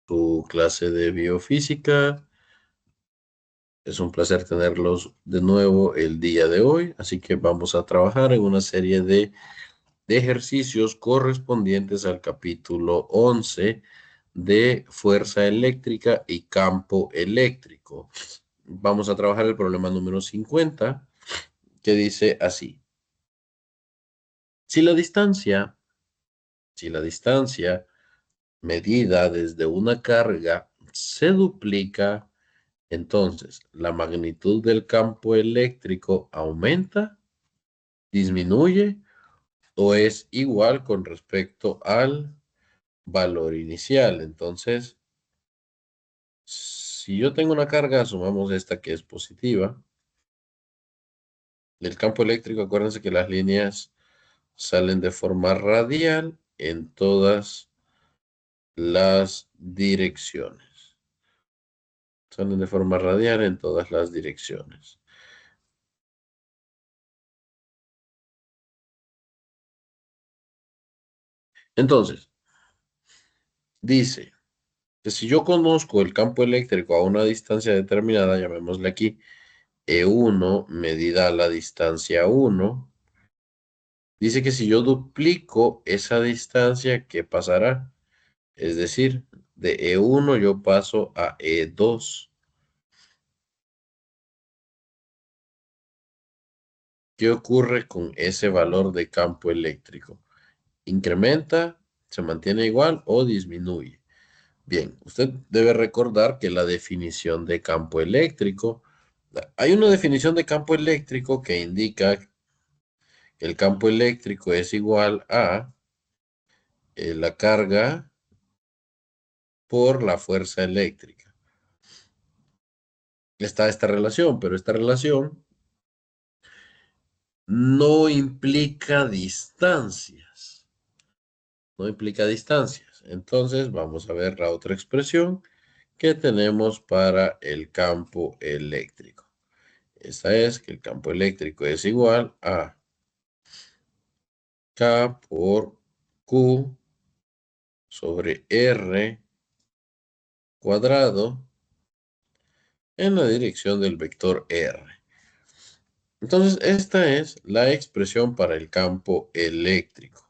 Tu clase de biofísica. Es un placer tenerlos de nuevo el día de hoy, así que vamos a trabajar en una serie de ejercicios correspondientes al capítulo 11 de fuerza eléctrica y campo eléctrico. Vamos a trabajar el problema número 50, que dice así. Si la distancia, si la distancia medida desde una carga se duplica, entonces la magnitud del campo eléctrico aumenta, disminuye o es igual con respecto al valor inicial. Entonces, si yo tengo una carga, asumamos esta que es positiva, del campo eléctrico, acuérdense que las líneas salen de forma radial en todas las direcciones. Salen de forma radial en todas las direcciones. Entonces, dice que si yo conozco el campo eléctrico a una distancia determinada, llamémosle aquí E1 medida a la distancia 1, dice que si yo duplico esa distancia, ¿qué pasará? Es decir, de E1 yo paso a E2. ¿Qué ocurre con ese valor de campo eléctrico? ¿Incrementa, se mantiene igual o disminuye? Bien, usted debe recordar que la definición de campo eléctrico, hay una definición de campo eléctrico que indica que el campo eléctrico es igual a la carga por la fuerza eléctrica. Está esta relación, pero esta relación no implica distancias. No implica distancias. Entonces vamos a ver la otra expresión que tenemos para el campo eléctrico. Esta es que el campo eléctrico es igual a K por Q sobre R cuadrado en la dirección del vector R. Entonces, esta es la expresión para el campo eléctrico.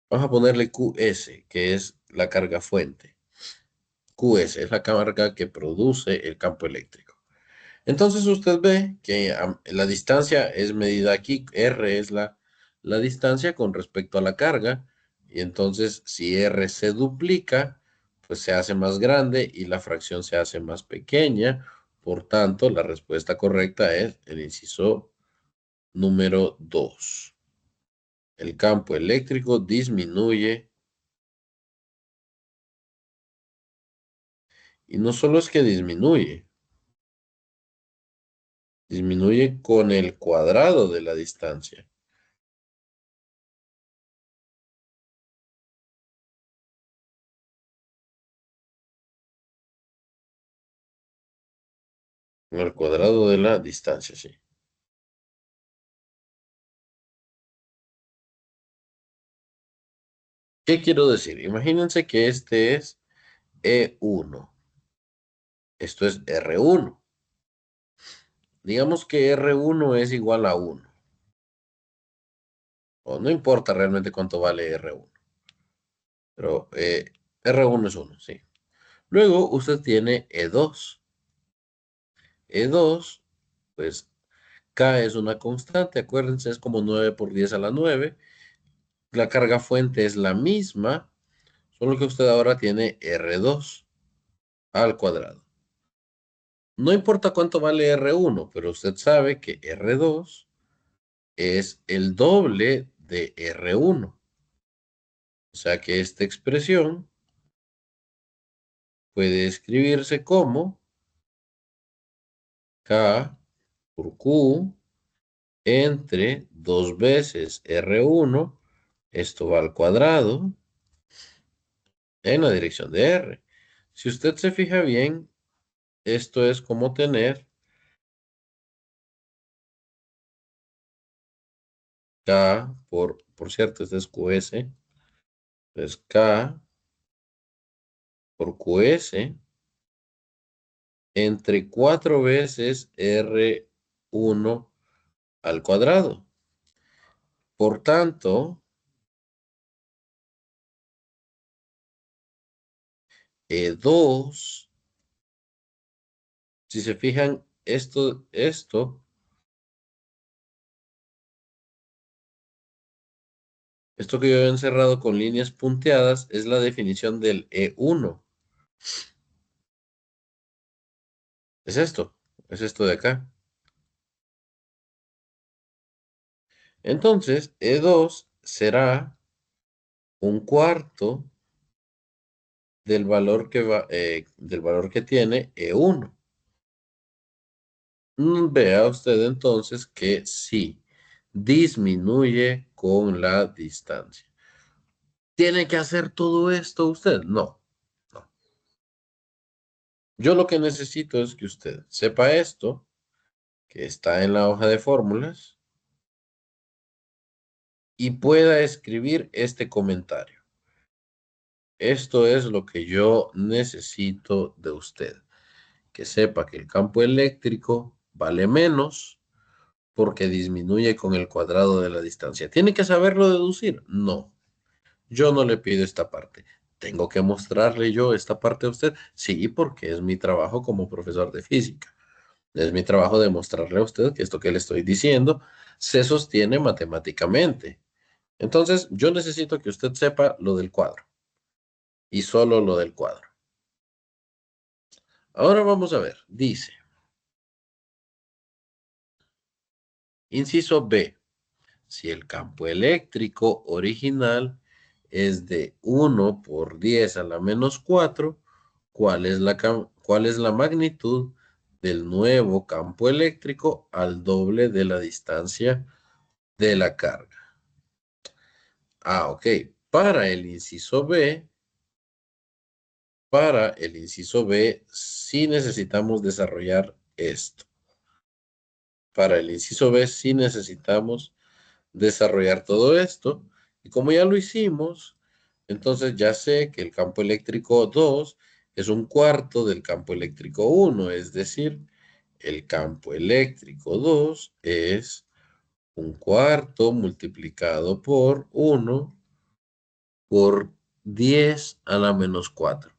Vamos a ponerle QS, que es la carga fuente. QS es la carga que produce el campo eléctrico. Entonces, usted ve que la distancia es medida aquí. R es la distancia con respecto a la carga. Y entonces, si R se duplica, pues se hace más grande y la fracción se hace más pequeña. Por tanto, la respuesta correcta es el inciso número 2. El campo eléctrico disminuye, y no solo es que disminuye con el cuadrado de la distancia. Con el cuadrado de la distancia, sí. ¿Qué quiero decir? Imagínense que este es E1. Esto es R1. Digamos que R1 es igual a 1. O no importa realmente cuánto vale R1. Pero R1 es 1, sí. Luego usted tiene E2. E2, pues K es una constante, acuérdense, es como 9 por 10 a la 9. La carga fuente es la misma, solo que usted ahora tiene R2 al cuadrado. No importa cuánto vale R1, pero usted sabe que R2 es el doble de R1. O sea que esta expresión puede escribirse como K por Q entre 2 veces R1, esto va al cuadrado, en la dirección de R. Si usted se fija bien, esto es como tener K por cierto, este es QS, es K por QS entre 4 veces R1 al cuadrado. Por tanto, E2, si se fijan, esto que yo he encerrado con líneas punteadas es la definición del E1. Es esto de acá. Entonces, E2 será un cuarto del valor que tiene E1. Vea usted entonces que sí, disminuye con la distancia. ¿Tiene que hacer todo esto usted? No, no. Yo lo que necesito es que usted sepa esto, que está en la hoja de fórmulas, y pueda escribir este comentario. Esto es lo que yo necesito de usted, que sepa que el campo eléctrico vale menos porque disminuye con el cuadrado de la distancia. ¿Tiene que saberlo deducir? No, yo no le pido esta parte. ¿Tengo que mostrarle yo esta parte a usted? Sí, porque es mi trabajo como profesor de física. Es mi trabajo demostrarle a usted que esto que le estoy diciendo se sostiene matemáticamente. Entonces, yo necesito que usted sepa lo del cuadro y solo lo del cuadro. Ahora vamos a ver. Dice, inciso B. Si el campo eléctrico original es de 1 por 10 a la menos 4, ¿cuál es la magnitud del nuevo campo eléctrico al doble de la distancia de la carga? Ah, ok. Para el inciso B, para el inciso B, sí necesitamos desarrollar esto. Para el inciso B, sí necesitamos desarrollar todo esto. Y como ya lo hicimos, entonces ya sé que el campo eléctrico 2 es un cuarto del campo eléctrico 1, es decir, el campo eléctrico 2 es un cuarto multiplicado por 1 por 10 a la menos 4.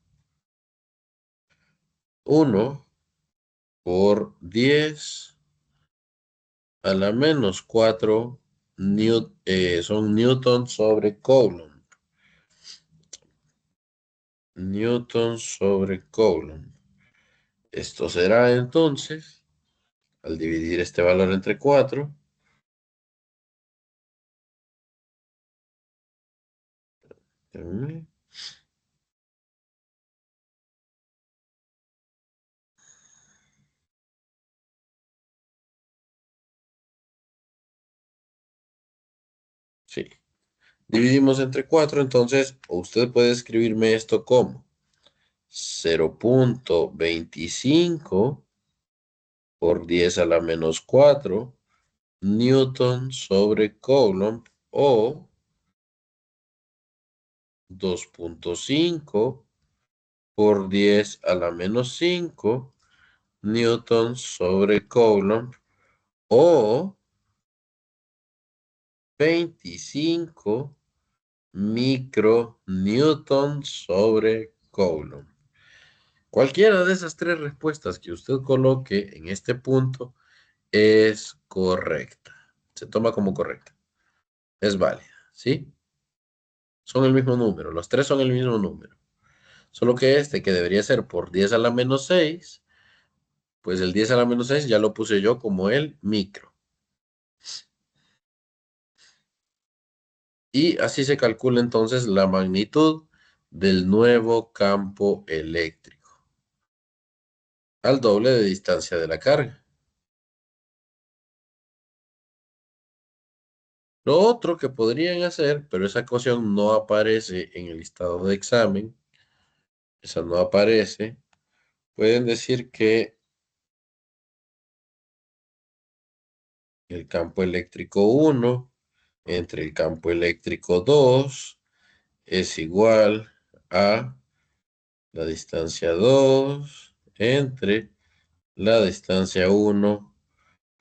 1 por 10 a la menos 4 son newton sobre coulomb. Newton sobre Coulomb. Esto será entonces, al dividir este valor entre 4, sí, dividimos entre 4, entonces usted puede escribirme esto como 0.25 por 10 a la menos 4 Newton sobre Coulomb o 2.5 por 10 a la menos 5 Newton sobre Coulomb o 25 micronewton sobre Coulomb. Cualquiera de esas tres respuestas que usted coloque en este punto es correcta. Se toma como correcta. Es válida, ¿sí? Son el mismo número. Los tres son el mismo número. Solo que este, que debería ser por 10 a la menos 6, pues el 10 a la menos 6 ya lo puse yo como el micro. Y así se calcula entonces la magnitud del nuevo campo eléctrico al doble de distancia de la carga. Lo otro que podrían hacer, pero esa ecuación no aparece en el listado de examen, esa no aparece, pueden decir que el campo eléctrico 1 entre el campo eléctrico 2 es igual a la distancia 2 entre la distancia 1,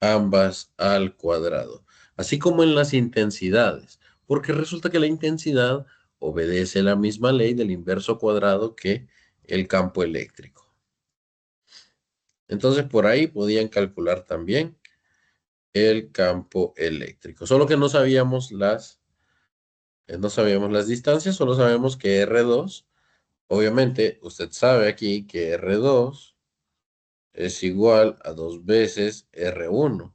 ambas al cuadrado. Así como en las intensidades, porque resulta que la intensidad obedece la misma ley del inverso cuadrado que el campo eléctrico. Entonces por ahí podían calcular también el campo eléctrico. Solo que no sabíamos las distancias, solo sabemos que R2, obviamente usted sabe aquí que R2 es igual a 2 veces R1.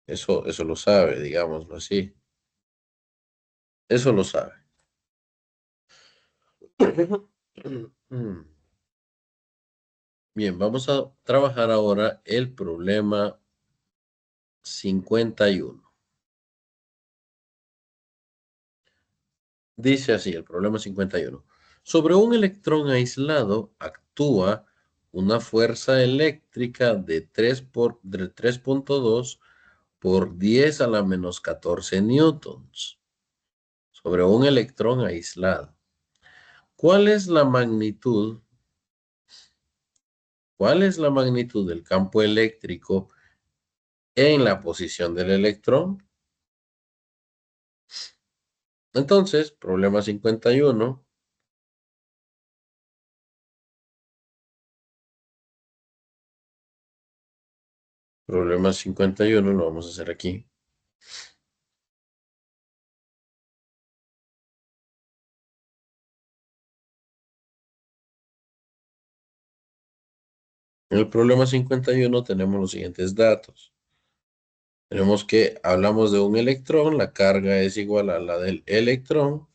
Eso lo sabe, digámoslo así. Eso lo sabe. Bien, vamos a trabajar ahora el problema 51. Dice así, el problema 51. Sobre un electrón aislado actúa una fuerza eléctrica de 3,2 por 10 a la menos 14 newtons. Sobre un electrón aislado. ¿Cuál es la magnitud? ¿Cuál es la magnitud del campo eléctrico en la posición del electrón? Entonces, problema 51. Problema 51 lo vamos a hacer aquí. En el problema 51 tenemos los siguientes datos. Tenemos que hablamos de un electrón, la carga es igual a la del electrón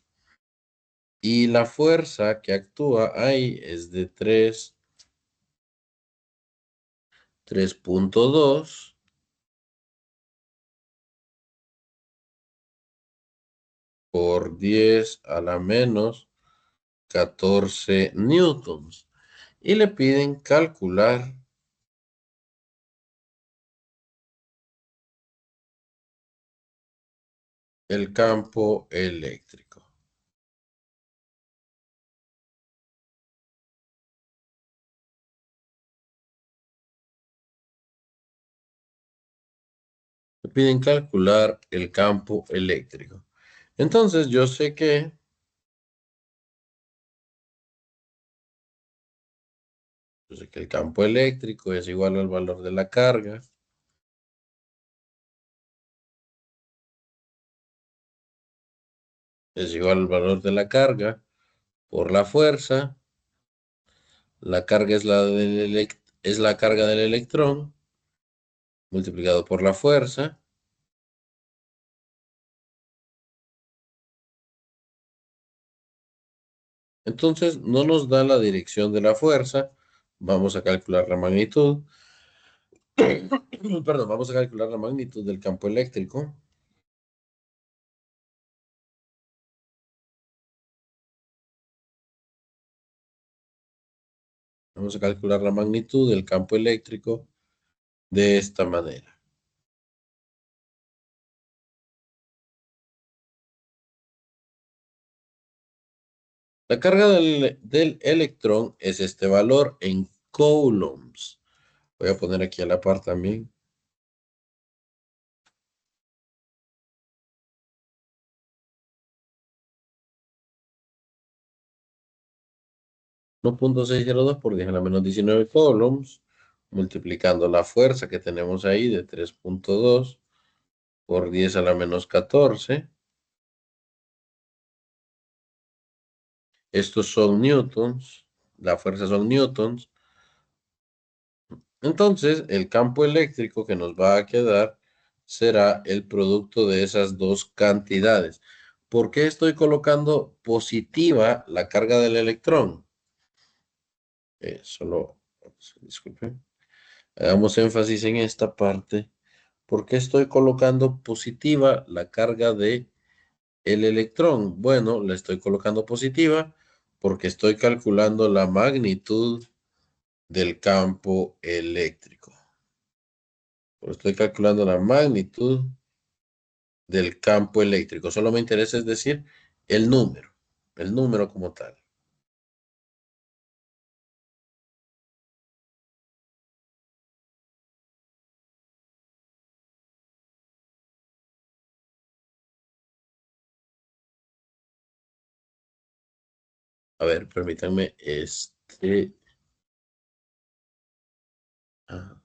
y la fuerza que actúa ahí es de 3,2 por 10 a la menos 14 newtons. Y le piden calcular el campo eléctrico. Me piden calcular el campo eléctrico. Entonces, yo sé que el campo eléctrico es igual al valor de la carga, es igual al valor de la carga por la fuerza. La carga es la carga del electrón multiplicado por la fuerza. Entonces, no nos da la dirección de la fuerza. Vamos a calcular la magnitud. Perdón, vamos a calcular la magnitud del campo eléctrico. Vamos a calcular la magnitud del campo eléctrico de esta manera. La carga del electrón es este valor en coulombs. Voy a poner aquí a la par también. 1,602 por 10 a la menos 19 coulombs, multiplicando la fuerza que tenemos ahí de 3,2 por 10 a la menos 14. Estos son newtons, la fuerza son newtons. Entonces, el campo eléctrico que nos va a quedar será el producto de esas dos cantidades. ¿Por qué estoy colocando positiva la carga del electrón? Disculpen, hagamos énfasis en esta parte. ¿Por qué estoy colocando positiva la carga de el electrón? Bueno, la estoy colocando positiva porque estoy calculando la magnitud del campo eléctrico. Estoy calculando la magnitud del campo eléctrico. Solo me interesa, es decir, el número. el número como tal. A ver, permítanme, ah,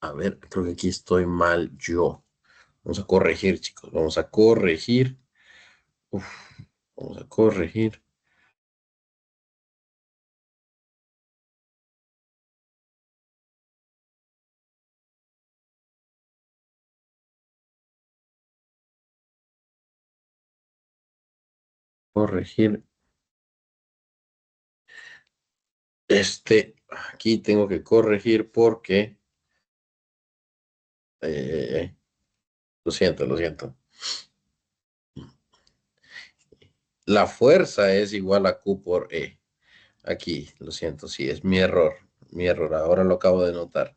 a ver, creo que aquí estoy mal yo. Vamos a corregir, chicos, vamos a corregir. Uf, vamos a corregir. Corregir. Aquí tengo que corregir porque, lo siento, lo siento. La fuerza es igual a Q por E. Aquí, lo siento, sí, es mi error. Mi error, ahora lo acabo de notar.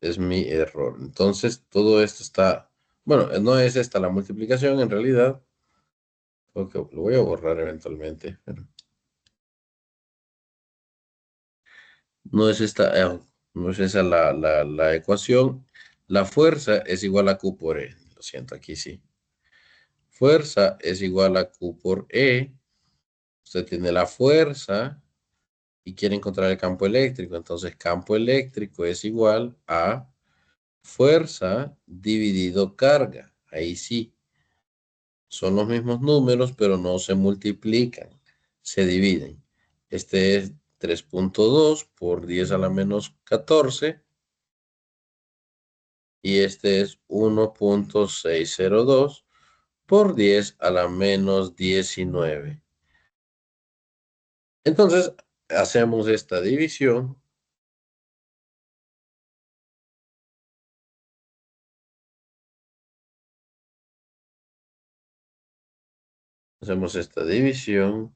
Es mi error. Entonces, todo esto está, bueno, no es esta la multiplicación en realidad. Ok, lo voy a borrar eventualmente. Pero no es esta, no es esa la ecuación. La fuerza es igual a Q por E. Lo siento, aquí sí. Fuerza es igual a Q por E. Usted tiene la fuerza y quiere encontrar el campo eléctrico. Entonces, campo eléctrico es igual a fuerza dividido carga. Ahí sí. Son los mismos números, pero no se multiplican. Se dividen. Este es 3.2 por 10 a la menos 14. Y este es 1.602 por 10 a la menos 19. Entonces, hacemos esta división. Hacemos esta división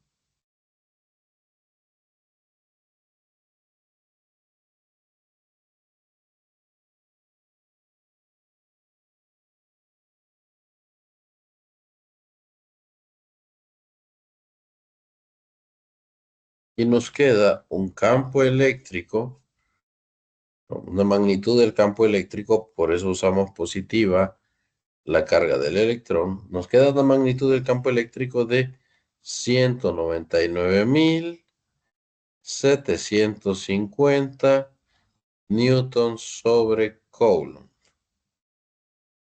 y nos queda un campo eléctrico, una magnitud del campo eléctrico, por eso usamos positiva la carga del electrón. Nos queda una magnitud del campo eléctrico de 199.750 newtons sobre coulomb.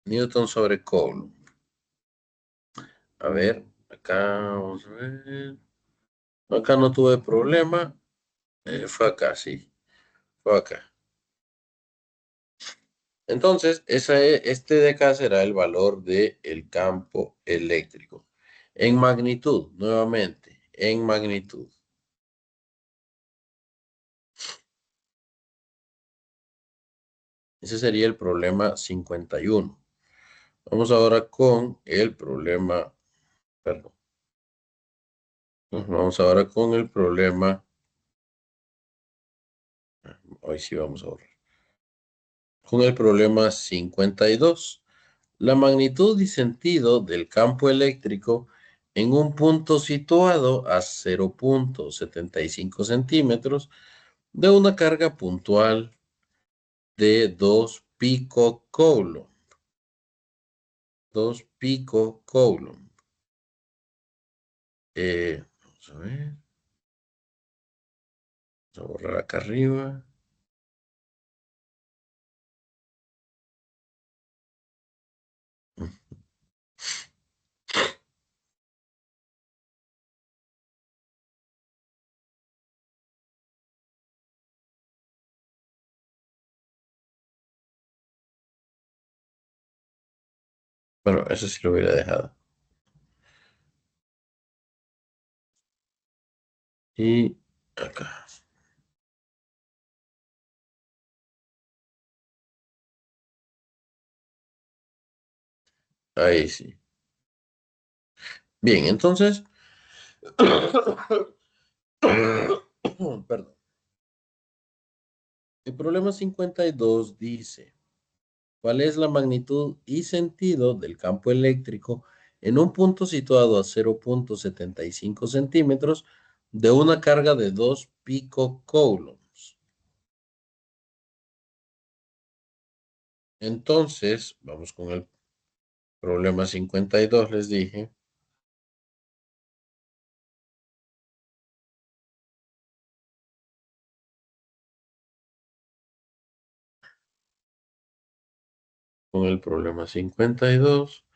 Newton sobre coulomb. A ver, acá vamos a ver. Acá no tuve problema. Fue acá, sí. Fue acá. Entonces, este de acá será el valor del campo eléctrico. En magnitud, nuevamente, en magnitud. Ese sería el problema 51. Vamos ahora con el problema, perdón. Vamos ahora con el problema, hoy sí vamos a ahorrar. Con el problema 52. La magnitud y sentido del campo eléctrico en un punto situado a 0.75 centímetros de una carga puntual de 2 picocoulomb. 2 picocoulomb. Vamos a ver. Vamos a borrar acá arriba. Bueno, eso sí lo hubiera dejado. Y acá. Ahí sí. Bien, entonces. Perdón. El problema 52 dice, ¿cuál es la magnitud y sentido del campo eléctrico en un punto situado a 0,75 centímetros de una carga de 2 picocoulombs. Entonces, vamos con el problema 52, les dije. Con el problema 52.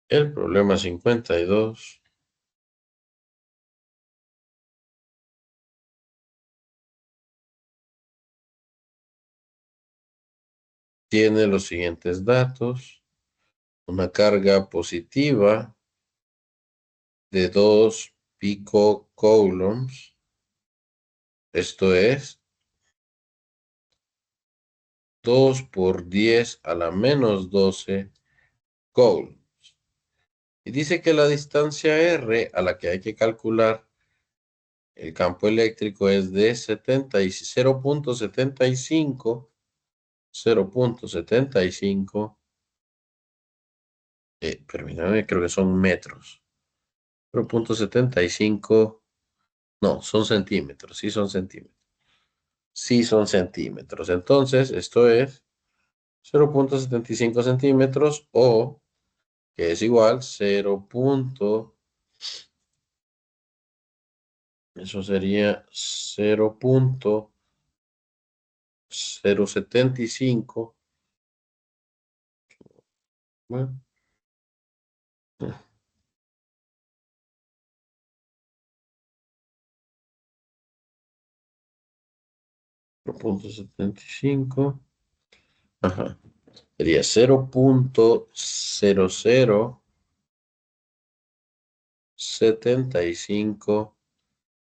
El problema 52 tiene los siguientes datos. Una carga positiva de 2 picocoulombs. Esto es 2 por 10 a la menos 12 coulombs. Y dice que la distancia R a la que hay que calcular el campo eléctrico es de 0,75, 0,75, permítame, creo que son metros. 0,75, no, son centímetros, sí son centímetros. Sí son centímetros. Entonces, esto es 0,75 centímetros o que es igual 0. Eso sería 0,075. Bueno, 0,75. Ajá. Sería 0,0075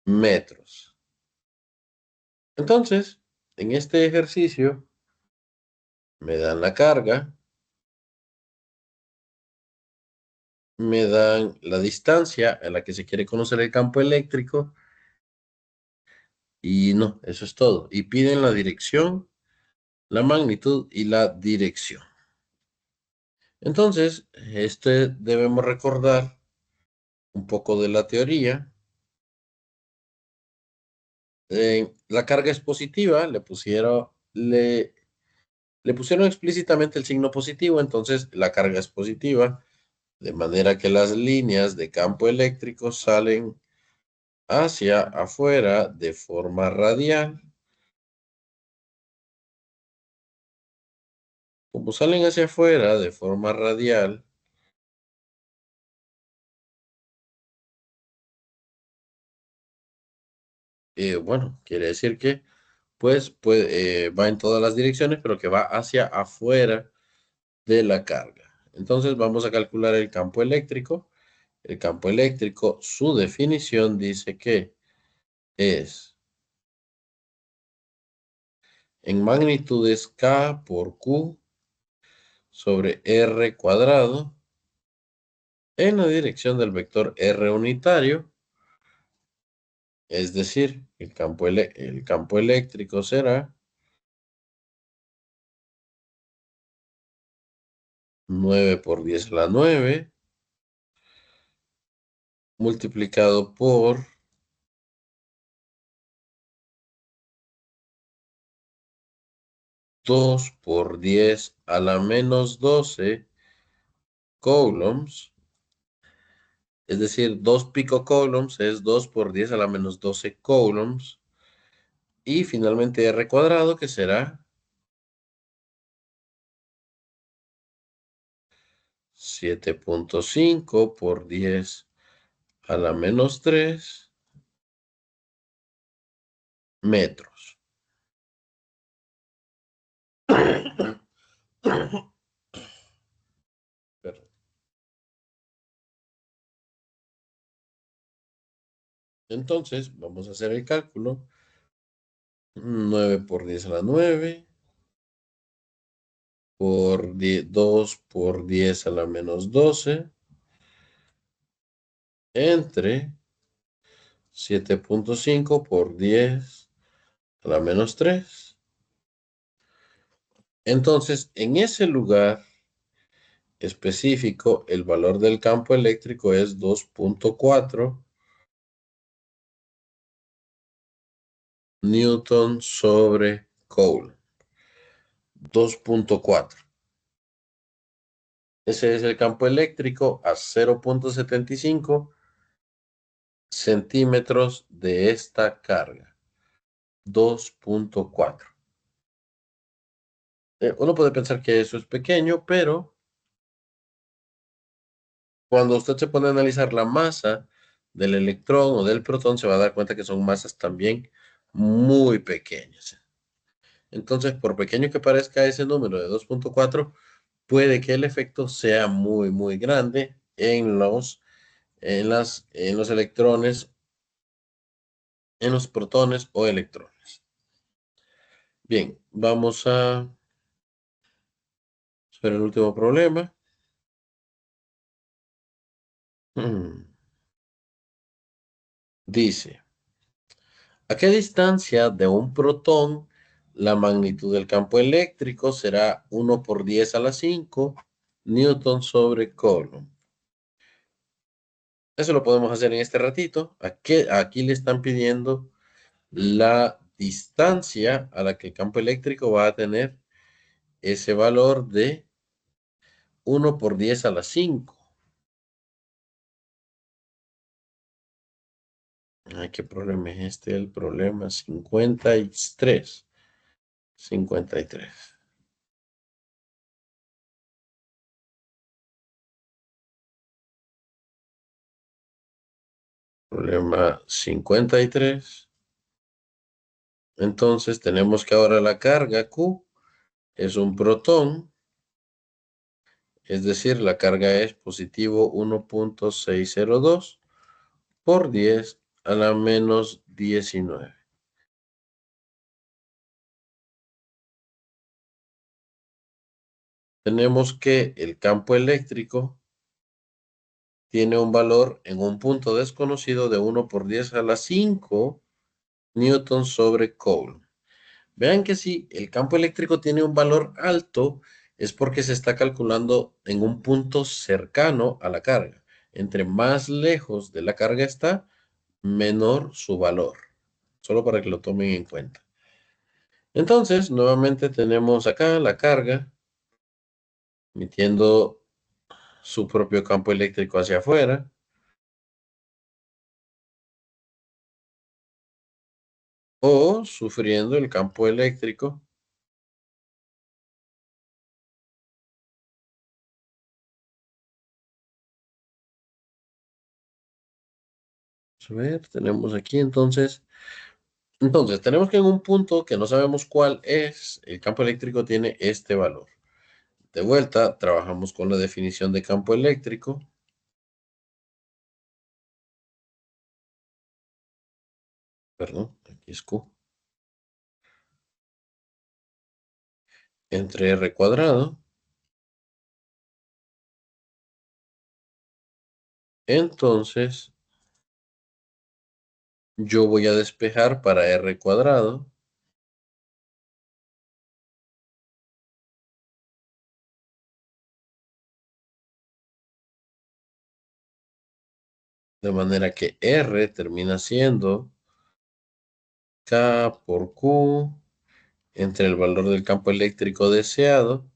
metros. Entonces, en este ejercicio me dan la carga, me dan la distancia a la que se quiere conocer el campo eléctrico y no, eso es todo. Y piden la dirección, la magnitud y la dirección. Entonces, debemos recordar un poco de la teoría. La carga es positiva, le pusieron explícitamente el signo positivo, entonces la carga es positiva, de manera que las líneas de campo eléctrico salen hacia afuera de forma radial. Como salen hacia afuera de forma radial, bueno, quiere decir que va en todas las direcciones, pero que va hacia afuera de la carga. Entonces vamos a calcular el campo eléctrico. El campo eléctrico, su definición dice que es en magnitudes K por Q sobre R cuadrado en la dirección del vector R unitario. Es decir, el campo eléctrico será 9 por 10 a la 9 multiplicado por 2 por 10 a la menos 12 coulombs. Es decir, 2 picocoulombs es 2 por 10 a la menos 12 coulombs. Y finalmente R cuadrado, que será 7,5 por 10 a la menos 3 metros. Perdón. Entonces, vamos a hacer el cálculo. 9 por 10 a la 9 por 2 por 10 a la menos 12 entre 7,5 por 10 a la menos 3. Entonces, en ese lugar, específico, el valor del campo eléctrico es 2.4 Newton sobre Coulomb. 2.4. Ese es el campo eléctrico a 0.75 centímetros de esta carga. 2.4. Uno puede pensar que eso es pequeño, pero cuando usted se pone a analizar la masa del electrón o del protón, se va a dar cuenta que son masas también muy pequeñas. Entonces, por pequeño que parezca ese número de 2.4, puede que el efecto sea muy, muy grande en los electrones, en los protones o electrones. Bien, vamos a hacer el último problema. Dice, ¿a qué distancia de un protón la magnitud del campo eléctrico será 1 por 10 a la 5 Newton sobre Coulomb? Eso lo podemos hacer en este ratito. Aquí le están pidiendo la distancia a la que el campo eléctrico va a tener ese valor de 1 por 10 a la 5. Ay, ¿qué problema es este? El problema 53. 53. Problema 53. Entonces tenemos que ahora la carga Q es un protón, es decir, la carga es positivo 1.602 por 10 a la menos 19. Tenemos que el campo eléctrico tiene un valor en un punto desconocido de 1 por 10 a la 5 newton sobre Coulomb. Vean que si el campo eléctrico tiene un valor alto, es porque se está calculando en un punto cercano a la carga. Entre más lejos de la carga está, menor su valor. Solo para que lo tomen en cuenta. Entonces, nuevamente tenemos acá la carga emitiendo su propio campo eléctrico hacia afuera. O sufriendo el campo eléctrico. A ver, tenemos aquí entonces tenemos que en un punto que no sabemos cuál es, el campo eléctrico tiene este valor. De vuelta, trabajamos con la definición de campo eléctrico. Perdón, aquí es Q. Entre R cuadrado. Entonces, yo voy a despejar para R cuadrado. De manera que R termina siendo K por Q entre el valor del campo eléctrico deseado.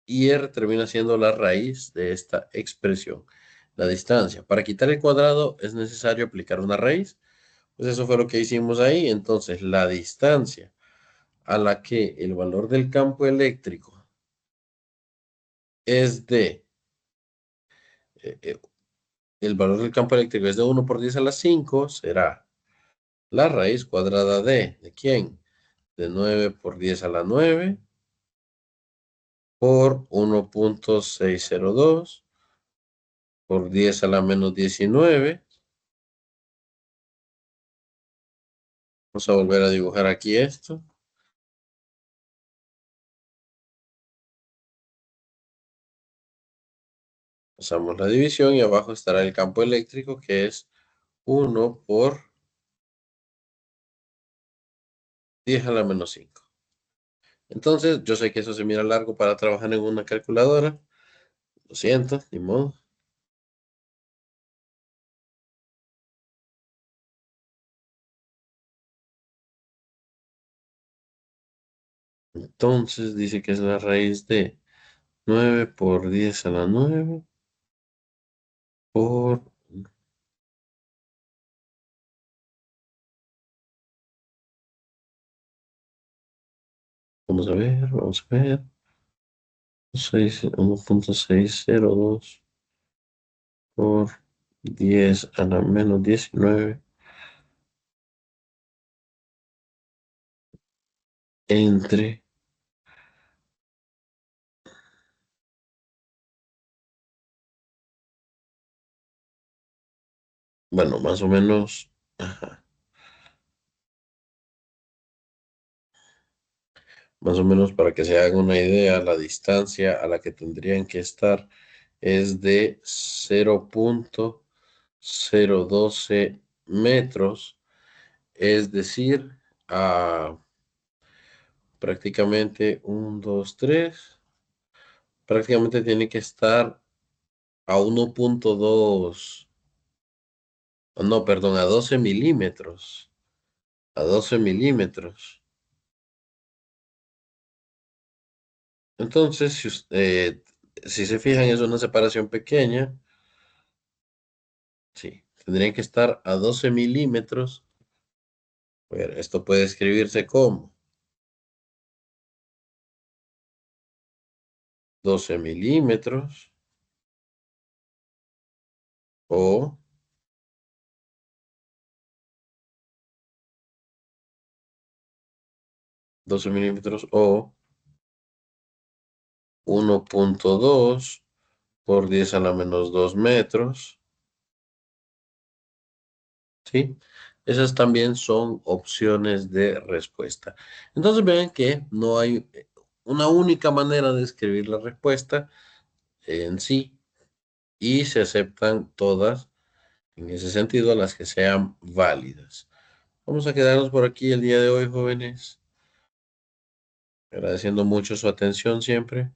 Y R termina siendo la raíz de esta expresión, la distancia. Para quitar el cuadrado es necesario aplicar una raíz. Pues eso fue lo que hicimos ahí. Entonces, la distancia a la que el valor del campo eléctrico es de, eh, eh, el valor del campo eléctrico es de 1 por 10 a la 5, será la raíz cuadrada ¿de quién? De 9 por 10 a la 9 por 1.602 por 10 a la menos 19. Vamos a volver a dibujar aquí esto. Pasamos la división y abajo estará el campo eléctrico que es 1 por 10 a la menos 5. Entonces, yo sé que eso se mira largo para trabajar en una calculadora. Lo siento, ni modo. Entonces, dice que es la raíz de 9 por 10 a la 9 por... Vamos a ver, vamos a ver. 1.602 por 10 a la menos 19 entre, bueno, más o menos, ajá, más o menos para que se hagan una idea, la distancia a la que tendrían que estar es de 0.012 metros, es decir, a prácticamente un 2 3 prácticamente tiene que estar a 1.2, no, perdón, a 12 milímetros, a 12 milímetros. Entonces, si se fijan, es una separación pequeña. Sí, tendrían que estar a 12 milímetros. A ver, esto puede escribirse como 12 milímetros o 12 milímetros o 1.2 por 10 a la menos 2 metros. ¿Sí? Esas también son opciones de respuesta. Entonces vean que no hay una única manera de escribir la respuesta en sí y se aceptan todas en ese sentido las que sean válidas. Vamos a quedarnos por aquí el día de hoy, jóvenes, agradeciendo mucho su atención siempre.